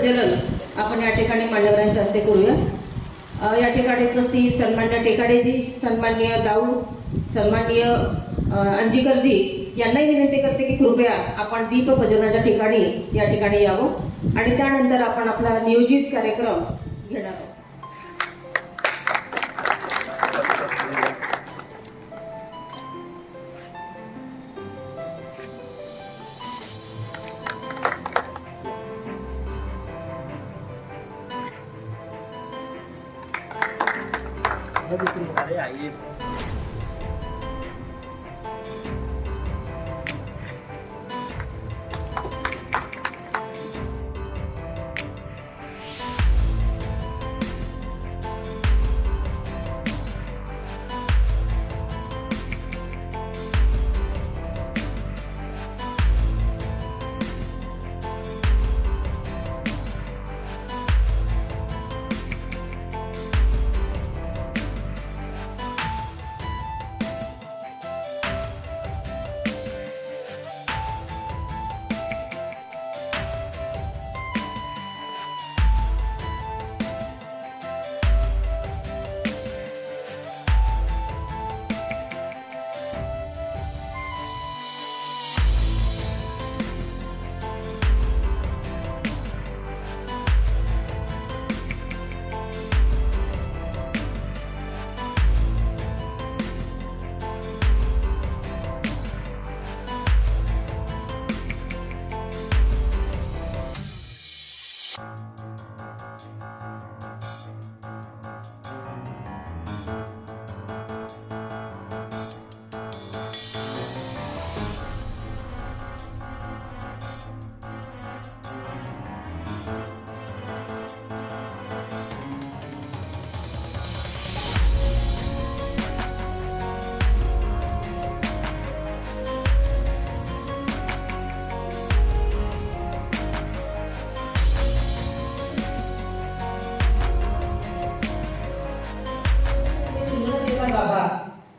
पुष्पजलन आपण या ठिकाणी मान्यवरांच्या हस्ते करूया। या ठिकाणी उपस्थित सन्मान्य टेकाडेजी, सन्माननीय दाऊ, सन्माननीय अंजीकरजी यांनाही विनंती करते की कृपया आपण दीप प्रज्वलनाच्या ठिकाणी या ठिकाणी यावं आणि त्यानंतर आपण आपला नियोजित कार्यक्रम घेणार आहोत। अरे आइए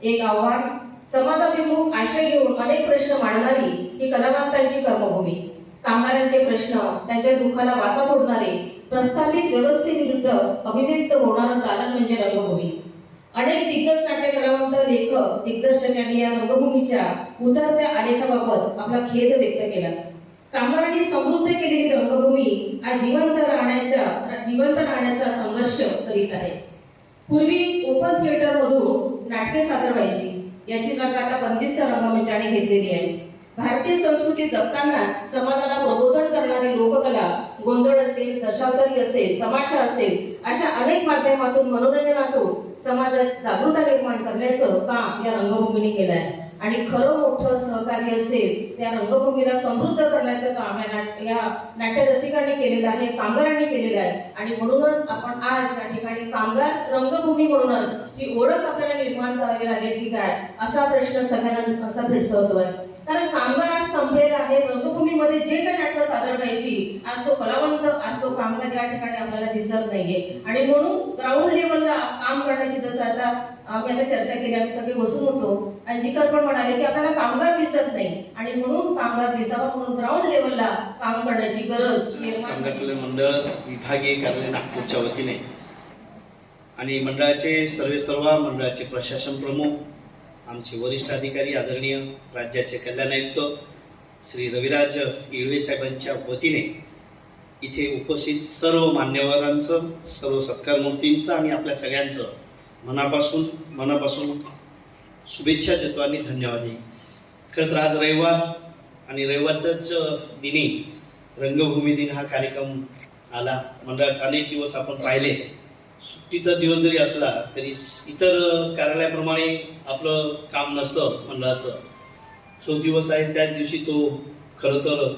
एक आव्हान, समाजाभिमुख आशय घेऊन अनेक प्रश्न मांडणारी ही कलावंतांची कर्मभूमी। कामगारांचे प्रश्न, त्यांच्या दुःखाला वाचा फोडणारे, प्रस्थापित व्यवस्थेविरुद्ध अभिव्यक्त होणारं दालन म्हणजे रंगभूमी। अनेक दिग्गज नाट्य कलावंत, लेखक, दिग्दर्शक यांनी या रंगभूमीच्या उतरत्या आलेखाबाबत आपला खेद व्यक्त केला। कामगारांनी समृद्ध केलेली रंगभूमी आज जिवंत राहण्याचा संघर्ष करीत आहे। पूर्वी ओपन थिएटर मधून नाटके सादर व्हायची, याची जागा आता बंदिस्त रंगमंचाने घेतलेली आहे। भारतीय संस्कृती जपतानाच समाजाला प्रबोधन करणारी लोककला, गोंधळ असेल, दशावतारी असेल, तमाशा असेल, अशा अनेक माध्यमातून मनोरंजनातून समाजात जागृतता निर्माण करण्याचं काम या रंगभूमीने केलं आहे आणि खरं मोठं सहकार्य असेल त्या रंगभूमीला समृद्ध करण्याचं काम या नाट्य रसिकांनी केलेलं आहे, कामगारांनी केलेलं आहे आणि म्हणूनच आपण आज या ठिकाणी कामगार रंगभूमी म्हणूनच ही ओळख आपल्याला निर्माण करावी लागेल की काय, असा प्रश्न सगळ्यांना असा भेडसावतोय। कारण कामगार आज संपलेला आहे। रंगभूमीमध्ये जे काही नाटक सादर व्हायची, आज तो कलावंत, आज तो कामगार या ठिकाणी आपल्याला दिसत नाहीये आणि म्हणून ग्राउंड लेवलला काम करण्याची, जसं आता आम्ही आता चर्चा केली, आम्ही सगळे बसून होतो आणि जिकर पण म्हणाले की आपल्याला कामगार दिसत नाही आणि म्हणून कामगार दिसावा म्हणून ग्राउंड लेवलला काम करण्याची गरज निर्माण। कामगार कल्याण मंडळ विभागीय कार्यालय नागपूरच्या वतीने आणि मंडळाचे सर्व मंडळाचे प्रशासन प्रमुख, आमचे वरिष्ठ अधिकारी, आदरणीय राज्याचे कल्याण आयुक्त श्री रविराज इळवे साहेबांच्या वतीने इथे उपस्थित सर्व मान्यवरांचं, सर्व सत्कार मूर्तींचं आणि आपल्या सगळ्यांचं मनापासून शुभेच्छा देतो आणि धन्यवाद देतो। खरं तर आज रविवार आणि रविवारच्याच दिनी रंगभूमी दिन हा कार्यक्रम आला। मंडळात अनेक दिवस आपण पाहिले, सुट्टीचा दिवस जरी असला तरी इतर कार्यालयाप्रमाणे आपलं काम नसतं मंडळाचं। जो दिवस आहे त्याच दिवशी तो खरं तर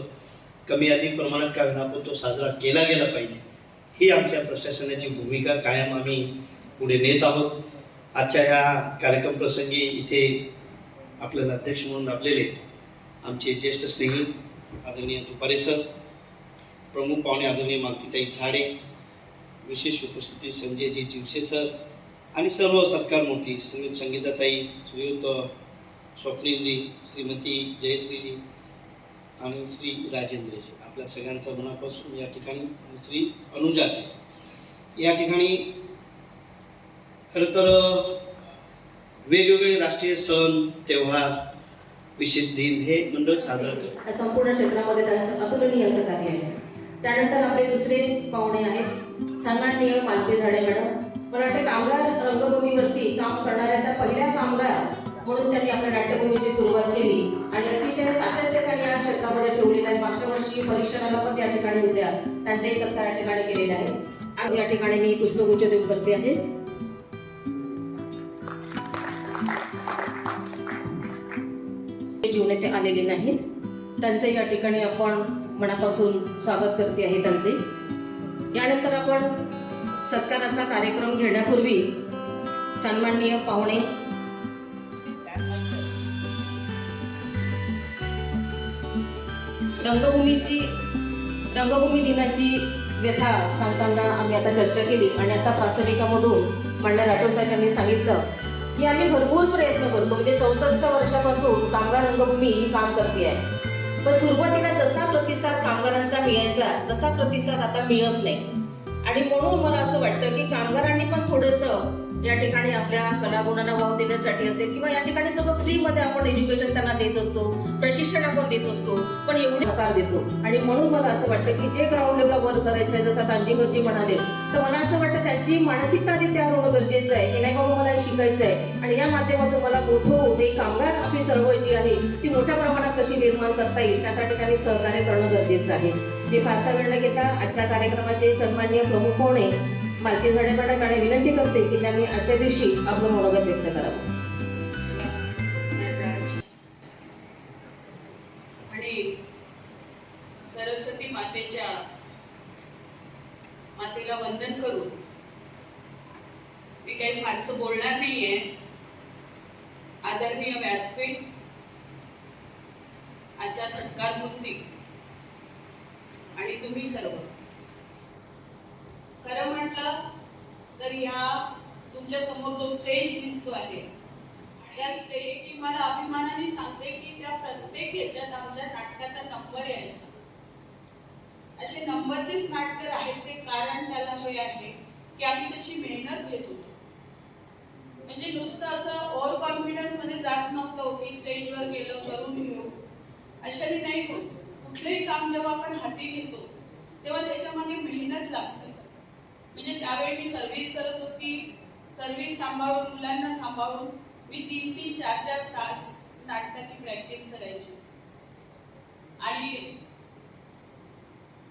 कमी अधिक प्रमाणात का होईना पण तो साजरा केला गेला पाहिजे, ही आमच्या प्रशासनाची भूमिका कायम आम्ही पुढे नेत आहोत। आजच्या ह्या कार्यक्रम प्रसंगी इथे आपल्याला अध्यक्ष म्हणून लाभलेले आमचे ज्येष्ठ स्नेही आदरणीय तुपारे सर, प्रमुख पाहुणे आदरणीय मालतीताई झाडे, विशेष उपस्थिती संजयजी जिवसे सर आणि सर्व सत्कार मूर्ती, श्रीयुत संगीताताई, श्रीयुत स्वप्नीलजी, श्रीमती जयश्रीजी, आणि श्री राजेंद्रजी, आपल्या सगळ्यांचं मनापासून या ठिकाणी, आणि श्री अनुजाजी या ठिकाणी खरं तर वेगवेगळे राष्ट्रीय सण त्योहार विशेष दिन हे मंडळ साजरं करतं. संपूर्ण क्षेत्रामध्ये त्यांचं अतुलनीय असं कार्य आहे. त्यानंतर आपले दुसरे पाहुणे आहेत सन्माननीय मालती झाडे मॅडम. मला वाटतं कामगार रंगभूमीवरती काम करणाऱ्या त्या पहिल्या कामगार म्हणून त्यांनी आपल्या नाट्यभूमीची सुरुवात केली आणि अतिशय सातत्य त्यांनी या क्षेत्रामध्ये ठेवलेलं आहे. मागच्या वर्षी परीक्षणाला पण त्या ठिकाणी होत्या, त्यांचाही सत्कार या ठिकाणी केलेला आहे. आणि या ठिकाणी मी पुष्पगुच्छ देऊन करते आहे. जीवने ते आलेले नाहीत, त्यांचे या ठिकाणी आपण मनापासून स्वागत करते आहे त्यांचे. यानंतर आपण सत्काराचा कार्यक्रम घेण्यापूर्वी सन्माननीय पाहुणे रंगभूमी दिनाची व्यथा सांगताना आम्ही आता चर्चा केली आणि आता प्रास्ताविकामधून माननीय राठोड साहेब यांनी सांगितलं की आम्ही भरपूर प्रयत्न करतो. म्हणजे 64 वर्षापासून कामगार रंगभूमी ही काम करते आहे, पण सुरुवातीला जसा प्रतिसाद कामगारांचा मिळायचा तसा प्रतिसाद आता मिळत नाही. आणि म्हणून मला असं वाटतं की कामगारांनी पण थोडंसं या ठिकाणी आपल्या कलागुणांना वाव देण्यासाठी असेल किंवा या ठिकाणी सगळं फ्रीमध्ये आपण एज्युकेशन त्यांना देत असतो, प्रशिक्षण आपण देत असतो, पण एवढे नकार देतो. आणि म्हणून मला असं वाटतं की जे ग्राउंड लेवलला वर्क करायचं आहे, जसं तांजीवरजी म्हणाले, तर मला असं वाटतं त्यांची मानसिकता आधी तयार होणं गरजेचं आहे. हे नाही बाबा मला शिकायचं आहे आणि या माध्यमातून मला मोठं होते कामगार आपली चळवळ जी आहे ती मोठ्या प्रमाणात कशी निर्माण करता येईल त्यासाठी त्यांनी सहकार्य करणं गरजेचं आहे. मी फारसा वेळ न घेता आजच्या कार्यक्रमाचे सन्माननीय प्रमुख पाहुणे मालती झाडे मॅडम विनंती करते की त्यांनी आजच्या दिवशी आपलं मनोगत व्यक्त करावं. आणि सरस्वती मातेला वंदन करून मी काही फारसं बोलणार नाहीये. आदरणीय व्यासपीठ, आजच्या सत्कार मूर्ती आणि तुम्ही सर्व, खरं म्हटलं तर ह्या तुमच्या समोर जो स्टेज दिसतो आहे, त्या स्टेज की मला अभिमानाने सांगते की त्या प्रत्येक ह्याच्यात आमच्या नाटकाचा नंबर यायचा. असे नंबरचेच नाटक राहायचे कारण त्याला हे आहे की आम्ही तशी मेहनत घेत होतो. म्हणजे नुसतं असं ओव्हर कॉन्फिडन्स मध्ये जात नव्हतं की स्टेजवर गेलो करून घेऊ, अशाने नाही होत. कुठलंही काम जेव्हा आपण हाती घेतो तेव्हा त्याच्या मागे मेहनत लागते. म्हणजे त्यावेळी मी सर्व्हिस करत होती, सर्व्हिस सांभाळून मुलांना सांभाळून मी 3-3, 4-4 तास नाटकाची प्रॅक्टिस करायची. आणि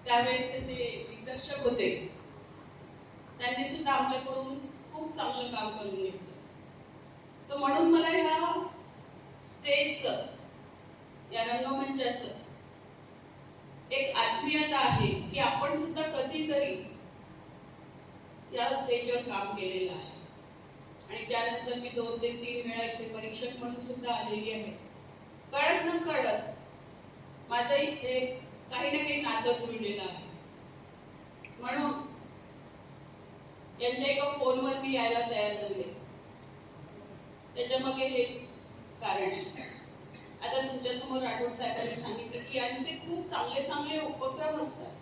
त्यावेळेचे जे दिग्दर्शक होते त्यांनी सुद्धा आमच्याकडून खूप चांगलं काम करून घेतलं. तर म्हणून मला ह्या स्टेजचं, या रंगमंचाचं एक आत्मीयता आहे की आपण सुद्धा कधीतरी या स्टेजवर काम केलेलं आहे. आणि त्यानंतर मी 2 ते 3 वेळा इथे परीक्षक म्हणून सुद्धा आलेली आहे. कळत न कळत माझं इथे काही ना काही नातं जुळलेलं आहे. म्हणून यांच्या एका फोनवर मी यायला तयार झाले, त्याच्या मागे हेच कारण आहे. आता तुमच्या समोर राठोड साहेबांनी सांगितलं की यांचे खूप चांगले चांगले उपक्रम असतात,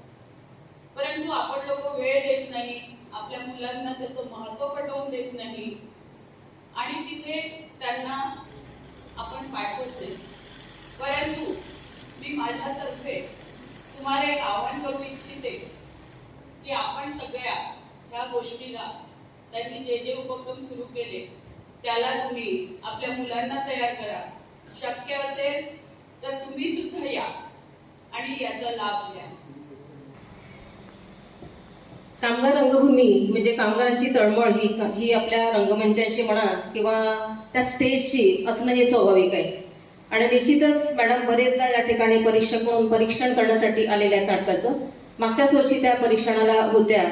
परंतु आपण लोक वेळ देत नाही, आपल्या मुलांना त्याचं महत्व पटवून देत नाही आणि तिथे त्यांना आपण पाठवत नाही. परंतु मी माझ्यातर्फे तुम्हाला एक आवाहन करू इच्छिते की आपण सगळ्या ह्या गोष्टीला, त्यांनी जे जे उपक्रम सुरू केले त्याला तुम्ही आपल्या मुलांना तयार करा. शक्य असेल तर तुम्ही सुद्धा या आणि याचा लाभ घ्या. कामगार रंगभूमी म्हणजे कामगारांची तळमळ ही आपल्या रंगमंचाशी म्हणा किंवा त्या स्टेजशी असणं हे स्वाभाविक आहे. आणि निश्चितच मॅडम बरेचदा या ठिकाणी परीक्षक म्हणून परीक्षण करण्यासाठी आलेल्या आहेत नाटकाचं. मागच्याच वर्षी त्या परीक्षणाला होत्या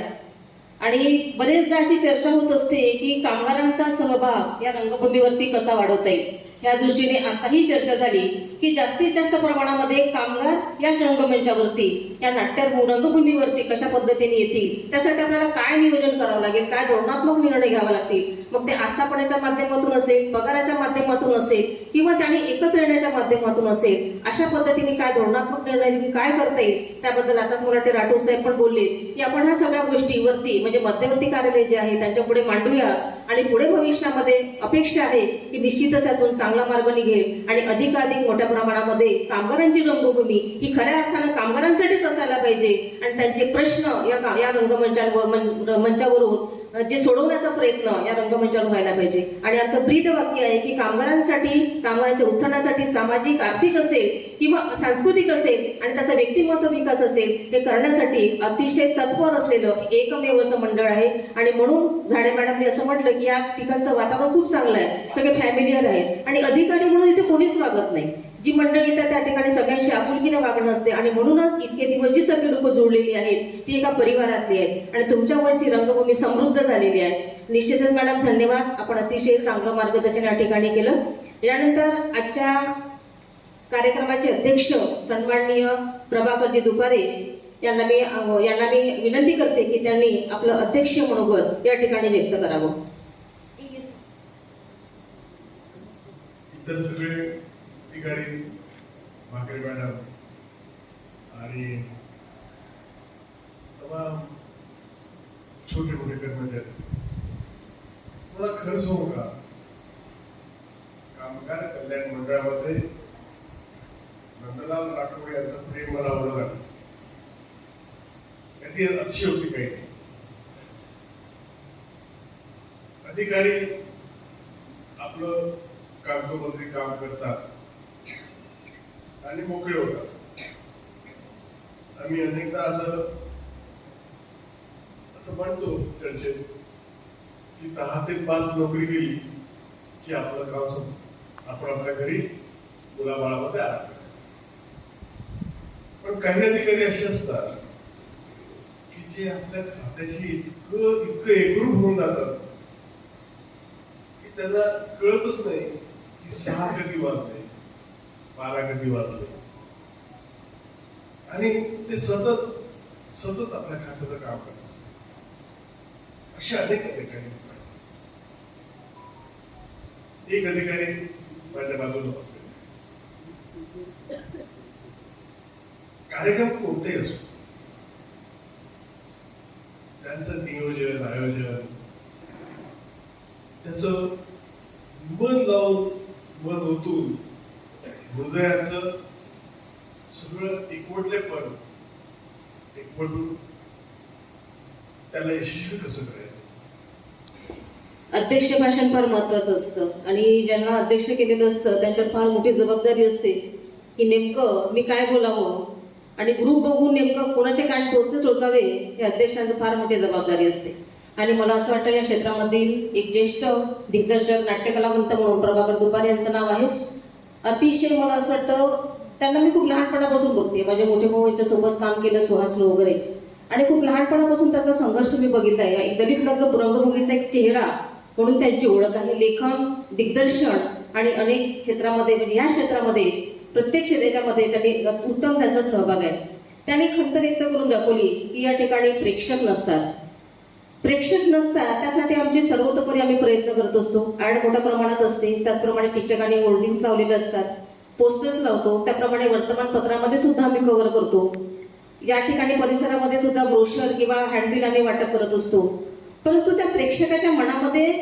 आणि बरेचदा अशी चर्चा होत असते की कामगारांचा सहभाग या रंगभूमीवरती कसा वाढवता येईल. या दृष्टीने आताही चर्चा झाली की जास्तीत जास्त प्रमाणामध्ये कामगार या रंगमंचावरती या नाट्य रंगभूमीवरती कशा पद्धतीने येतील, त्यासाठी आपल्याला काय नियोजन करावं लागेल, काय धोरणात्मक निर्णय घ्यावा लागतील. मग ते आस्थापनाच्या माध्यमातून असेल, पगाराच्या माध्यमातून असेल किंवा त्यांनी एकत्र येण्याच्या माध्यमातून असेल, अशा पद्धतीने काय धोरणात्मक निर्णय काय करता येईल त्याबद्दल आताच मला ते राठोड साहेब पण बोलले की आपण ह्या सगळ्या गोष्टीवरती म्हणजे मध्यवर्ती कार्यालय जे आहे त्यांच्या पुढे मांडूया आणि पुढे भविष्यामध्ये अपेक्षा आहे की निश्चितच यातून चांगला मार्ग निघेल आणि अधिकाधिक मोठ्या प्रमाणामध्ये कामगारांची रंगभूमी ही खऱ्या अर्थानं कामगारांसाठीच असायला पाहिजे आणि त्यांचे प्रश्न या मंचावरून जे सोडवण्याचा प्रयत्न या रंगमंचावर व्हायला पाहिजे. आणि आमचं ब्रीद वाक्य आहे की कामगारांसाठी, कामगारांच्या उत्थानासाठी सामाजिक, आर्थिक असेल किंवा सांस्कृतिक असेल आणि त्याचा व्यक्तिमत्व विकास असेल, हे करण्यासाठी अतिशय तत्पर असलेलं एकमेव असं मंडळ आहे. आणि म्हणून झाडे मॅडमने असं म्हटलं की या ठिकाणचं वातावरण खूप चांगलं आहे, सगळे फॅमिलियर आहेत आणि अधिकारी म्हणून इथे कोणीच वागत नाही. जी मंडळी येतात त्या ठिकाणी सगळ्यांशी आपुलकीने वागणं असते आणि म्हणूनच इतके दिवस जी सगळी लोक जोडलेली आहेत ती एका परिवारातली आहेत आणि तुमच्यामुळेच ही रंगभूमी समृद्ध झालेली आहे. निश्चितच मॅडम धन्यवाद, आपण अतिशय चांगलं मार्गदर्शन या ठिकाणी केलं. यानंतर आजच्या कार्यक्रमाचे अध्यक्ष सन्माननीय प्रभाकरजी दुपारे यांना मी विनंती करते की त्यांनी आपलं अध्यक्ष मनोगत या ठिकाणी व्यक्त करावं. इतर सगळे अधिकारी, भाकरे मॅडम आणि तमाम छोटे मोठे कर्मचारी, मला खरं सांगू का, कामगार कल्याण मंडळामध्ये नंदलाल राठोड यांचं प्रेम मला आवडलं. याची अतिशयोक्ती काही नाही. अधिकारी आपलं कागदोपत्री काम करतात आणि मोकळे होतात. आम्ही अनेकदा असं म्हणतो चर्चेत की 10 ते 5 नोकरी केली की आपलं काम संपलं, आपण आपल्या घरी मुलाबाळामध्ये आराम करतो. पण काही अधिकारी असे असतात की जे आपल्या खात्याशी इतकं एकरूप होऊन जातात की त्यांना कळतच नाही की 6 कधी वाजले, 12 कधी वाजले आणि ते सतत आपल्या खात्याचं काम करत असतात. असे अनेक अधिकारी. एक अधिकारी माझ्या बाजूला बसले. कार्यक्रम कोणतेही असो, त्यांचं नियोजन, आयोजन, त्याचं मन लावून, मन ओतून, हृदयाचं सगळं एकवटून त्याला यशस्वी कसं करायचं. अध्यक्ष भाषण फार महत्वाचं असतं आणि ज्यांना अध्यक्ष केलेलं असतं त्यांच्यात फार मोठी जबाबदारी असते की नेमकं मी काय बोलावं आणि ग्रुप बघून नेमकं कोणाचे कान टोचावे, हे अध्यक्षांचं फार मोठी जबाबदारी असते. आणि मला असं वाटतं या क्षेत्रामधील एक ज्येष्ठ दिग्दर्शक, नाट्यकलावंत म्हणून प्रभाकर दुपारे यांचं नाव आहेच. अतिशय मला असं वाटतं त्यांना मी खूप लहानपणापासून बघते. माझे मोठे भाऊ यांच्यासोबत काम केलं, सुहासलो वगैरे, आणि खूप लहानपणापासून त्याचा संघर्ष मी बघितला आहे. या दलित रंगभूमीचा एक चेहरा म्हणून त्यांची ओळख आहे. लेखन, दिग्दर्शन आणि अनेक क्षेत्रामध्ये, म्हणजे या क्षेत्रामध्ये प्रत्येक क्षेत्रामध्ये त्यांनी उत्तम त्यांचा सहभाग आहे. त्यांनी खंत व्यक्त करून दाखवली की या ठिकाणी प्रेक्षक नसतात, त्यासाठी आमचे सर्वतोपरी आम्ही प्रयत्न करत असतो. ऍड मोठ्या प्रमाणात असते, त्याचप्रमाणे ठिकठिकाणी होर्डिंग्स लावलेले असतात, पोस्टर्स लावतो, त्याप्रमाणे वर्तमानपत्रामध्ये सुद्धा आम्ही कव्हर करतो. या ठिकाणी परिसरामध्ये सुद्धा ब्रोशर किंवा हँडबिल आम्ही वाटप करत असतो. परंतु त्या प्रेक्षकाच्या मनामध्ये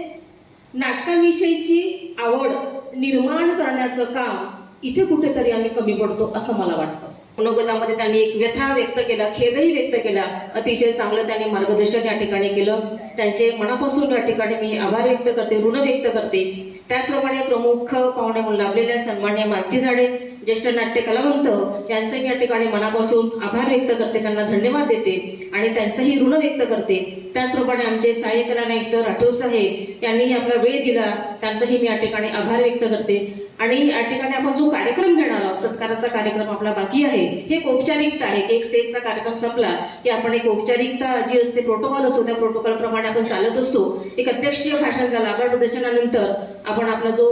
नाटकाविषयीची आवड निर्माण करण्याचं काम इथे कुठेतरी आम्ही कमी पडतो असं मला वाटतं. मनोगतामध्ये त्यांनी एक व्यथा व्यक्त केला, खेदही व्यक्त केला. अतिशय चांगलं त्यांनी मार्गदर्शन या ठिकाणी केलं. त्यांचे मनापासून या ठिकाणी मी आभार व्यक्त करते, ऋण व्यक्त करते. त्याचप्रमाणे प्रमुख पाहुणे म्हणून लाभलेल्या सन्माननीय मालती झाडे ज्येष्ठ नाट्य कलावंत यांचे मी या ठिकाणी मनापासून आभार व्यक्त करते, त्यांना धन्यवाद देते आणि त्यांचंही ऋण व्यक्त करते. त्याचप्रमाणे आमचे सहाय्यक कलानायक राठोड साहेब यांनीही आपला वेळ दिला, त्यांचंही मी या ठिकाणी आभार व्यक्त करते. आणि या ठिकाणी आपण जो कार्यक्रम घेणार आहोत, सत्काराचा कार्यक्रम आपला बाकी आहे, हे एक औपचारिकता आहे की एक स्टेजचा कार्यक्रम संपला की आपण एक औपचारिकता जी असते, प्रोटोकॉल असतो, त्या प्रोटोकॉल प्रमाणे आपण चालत असतो. एक अध्यक्षीय भाषण झालं, आपल्या प्रदर्शनानंतर आपण आपला जो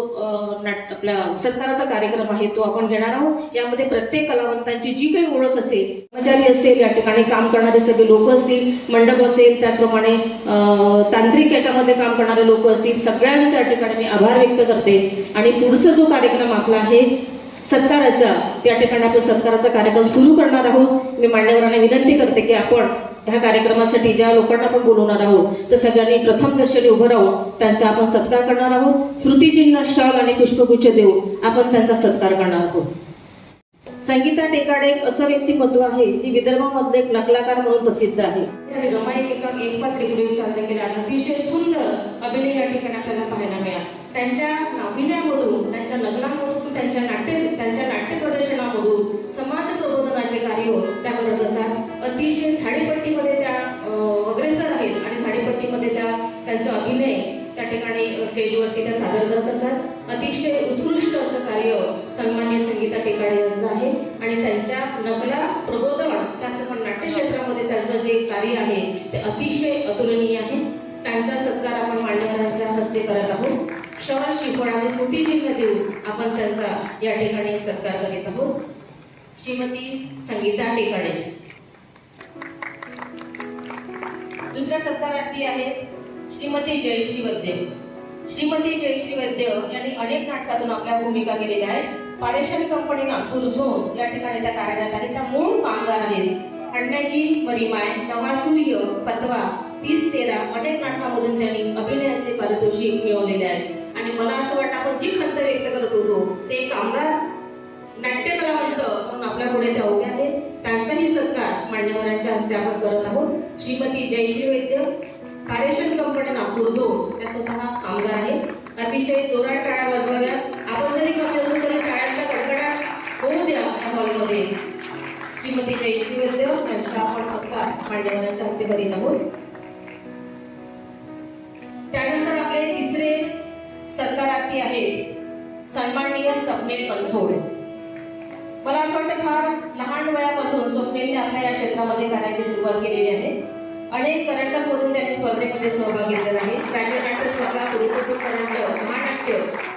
आपला सत्काराचा कार्यक्रम आहे तो आपण घेणार आहोत. यामध्ये प्रत्येक कलावंतांची जी काही ओळख असेल, कर्मचारी असेल, या ठिकाणी काम करणारे सगळे लोक असतील, मंडप असेल, त्याचप्रमाणे तांत्रिक याच्यामध्ये काम करणारे लोक असतील, सगळ्यांचे या ठिकाणी मी आभार व्यक्त करते. आणि पुढचा जो कार्यक्रम आपला आहे सत्काराचा, त्या ठिकाणी आपण सत्काराचा कार्यक्रम सुरू करणार आहोत. मी मान्यवरांना विनंती करते की आपण ह्या कार्यक्रमासाठी ज्या लोकांना आपण बोलवणार आहोत तर सगळ्यांनी प्रथम दर्शनी उभं राहून त्यांचा आपण सत्कार करणार आहोत. स्मृतिचिन्ह, शाल आणि पुष्पगुच्छ देऊन आपण त्यांचा सत्कार करणार आहोत. संगीता टेकाडे एक असं व्यक्तिमत्व आहे जी विदर्भामधले एक नकलाकार म्हणून प्रसिद्ध आहे. रमाई एक पात्री पूर्वी सादर केला, अतिशय सुंदर अभिनय या ठिकाणी आपल्याला पाहायला मिळाला. त्यांच्या अभिनयामधून, त्यांच्या लग्नामधून, त्यांच्या नाट्य प्रदर्शनामधून समाज प्रबोधनाचे कार्य त्या करत असतात. अतिशय झाडीपट्टीमध्ये त्या अग्रेसर आहेत आणि झाडीपट्टीमध्ये त्यांचा अभिनय त्या ठिकाणी स्टेजवरती त्या सादर करत असतात. अतिशय उत्कृष्ट असं कार्य सन्माननीय संगीता टेकाडे यांचं आहे आणि त्यांच्या नकला प्रबोधन, त्याचप्रमाणे नाट्य क्षेत्रामध्ये त्यांचं जे कार्य आहे ते अतिशय अतुलनीय आहे. त्यांचा सत्कार आपण मान्यवरांच्या हस्ते करत आहोत. शाल, श्रीफळ आणि स्मृतिचिन्ह देऊन आपण त्यांचा या ठिकाणी सत्कार करीत आहोत. श्रीमती संगीता टेकाडे. दुसऱ्या सत्कारार्थी आहेत श्रीमती जयश्री वैद्य. श्रीमती जयश्री वैद्य यांनी अनेक नाटकातून आपल्या भूमिका केलेल्या आहेत. पारेषण कंपनी नागपूर झोन या ठिकाणी त्या कार्यरत आहेत. त्या मूळ कामगार आहेत. अण्णाजी, मरिमाय, नवा सूर्य, पतवा, 30-13 अनेक नाटकांमधून त्यांनी अभिनयाचे पारितोषिक मिळवलेले आहे. आणि मला असं वाटतं आपण जी खंत व्यक्त करत होतो ते कामगार नाट्य कलावंत म्हणून आपल्या पुढे त्या उभ्या आहेत. त्यांचाही सत्कार मान्यवरांच्या हस्ते आपण करत आहोत. श्रीमती जयश्री वैद्य, पारेषण कंपनी नागपूर झोन, त्या स्वतः कामगार आहेत. अतिशय जोरात टाळ्या वाजवाव्या. आपण जरी कमी असलो तरी टाळ्यांचा कडकडाट होऊ द्या या हॉलमध्ये. श्रीमती जयश्री वैद्य यांचा आपण सत्कार मान्यवरांच्या हस्ते करीत आहोत. त्यानंतर आपले तिसरे सत्कारार्थी आहेत सन्माननीय स्वप्नील बनसोड. मला असं वाटतं फार लहान वयापासून स्वप्नीलने आपल्या या क्षेत्रामध्ये कार्याची सुरुवात केलेली आहे. अनेक करंडकमधून त्यांनी स्पर्धेमध्ये सहभाग घेतलेला आहे. राज्यनाट्य स्पर्धा, पुरुषोत्तम करंडक, महानाट्य,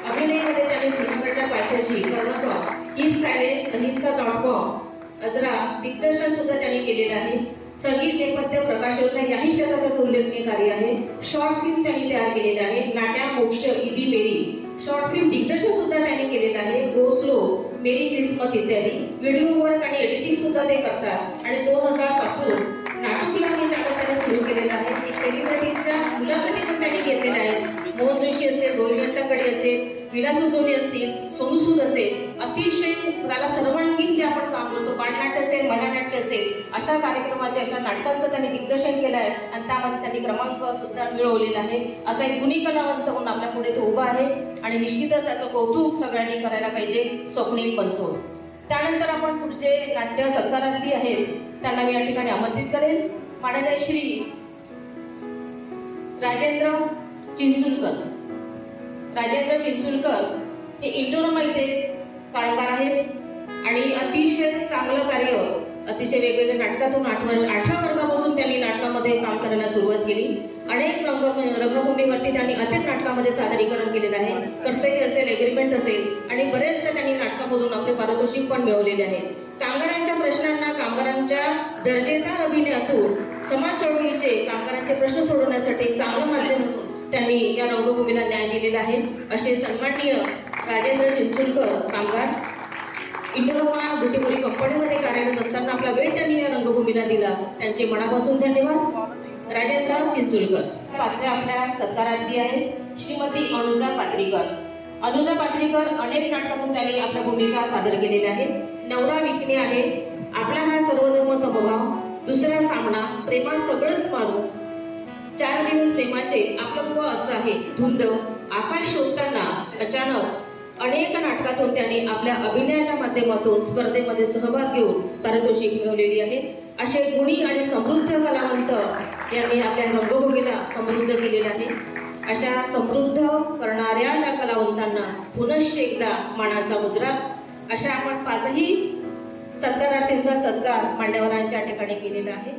अभिनयमध्ये त्यांनी सिंहगडच्या पायथ्याशी, कर्णक, कीप सायलेन्स, अहिंसा.com, अजरा दिग्दर्शन सुद्धा त्यांनी केलेलं आहे. संगीत, नेपथ्य, प्रकाशोत्तर याही क्षेत्राचं उल्लेखनीय कार्य आहे. शॉर्ट फिल्म त्यांनी तयार केलेलं आहे. नाट्या, मोक्ष, इदी मेरी शॉर्ट फिल्म दिग्दर्शन सुद्धा त्यांनी केलेलं आहे. गो स्लो, मेरी क्रिसमस इत्यादी व्हिडिओ वर्क आणि एडिटिंग सुद्धा ते करतात. आणि 2000 पासून नाटुकला हे चॅनल त्यांनी सुरू केलेलं आहे. सेलिब्रिटीजच्या मुलाखती पण त्यांनी घेतलेल्या आहेत. मोहन जोशी असेल, रोहिणी अट्टाकडे असेल, विलास जोडी असतील, सोनू सूद असेल, अतिशय त्याला सर्वांगीण जे आपण काम करतो, पाटनाट्य असेल, मनानाट्य असेल, अशा कार्यक्रमाचे, अशा नाटकांचं त्यांनी दिग्दर्शन केलं आहे आणि त्यामध्ये त्यांनी क्रमांक सुद्धा मिळवलेला आहे. असा एक गुणी कलावंत म्हणून आपल्या पुढे तो उभा आहे आणि निश्चितच त्याचं कौतुक सगळ्यांनी करायला पाहिजे. स्वप्नील बनसोड. त्यानंतर आपण पुढचे नाट्य सत्कारार्थी आहेत त्यांना मी या ठिकाणी आमंत्रित करेन. माननीय श्री राजेंद्र चिंचुलकर. राजेंद्र चिंचुलकर हे इंडोरमा इथे कामगार आहेत आणि अतिशय चांगलं कार्य, अतिशय वेगवेगळ्या नाटकातून 8व्या वर्गापासून त्यांनी नाटकामध्ये काम करायला सुरुवात केली. अनेक रंगभूमीवरती त्यांनी अनेक नाटकामध्ये सादरीकरण केलेलं आहे. कर्तव्य असेल, एग्रीमेंट असेल आणि बरेचदा त्यांनी नाटकामधून आपले पारितोषिक पण मिळवलेले आहे. कामगारांच्या प्रश्नांना, कामगारांच्या दर्जेदार अभिनयातून समाज चळवळीचे, कामगारांचे प्रश्न सोडवण्यासाठी चांगलं माध्यम म्हणून त्यांनी या रंगभूमीला न्याय दिलेला आहे. असे सन्माननीय राजेंद्र चिंचुलकर कामगार इंडोरमा बुटीपुरी कंपनीमध्ये कार्यरत असताना आपला वेळ त्यांनी या रंगभूमीला दिला. त्यांचे मनापासून धन्यवाद. राजेंद्र चिंचुलकर. पाचव्या आपल्या सत्कारार्थी आहेत श्रीमती अनुजा पात्रीकर. अनुजा पात्रीकर अनेक नाटकातून त्यांनी आपल्या भूमिका सादर केलेल्या आहेत. नवरा विकणे आहे, आपला हा सर्वधर्म समभाव, दुसरा सामना, प्रेमात सगळंच मारू, 4 दिवस प्रेमाचे, आपलं असं आहे, धुंद, आकाश शोधताना, अचानक, अनेक नाटकातून त्यांनी आपल्या अभिनयाच्या माध्यमातून स्पर्धेमध्ये सहभाग घेऊन पारितोषिक मिळवलेली आहे. असे गुणी आणि समृद्ध कलावंत यांनी आपल्या रंगभूमीला समृद्ध केलेले आहे. अशा समृद्ध करणाऱ्या या कलावंतांना पुनश्च एकदा मानाचा मुजरा. अशा आपण 5ही सत्कारार्थींचा सत्कार मान्यवरांच्या ठिकाणी केलेला आहे.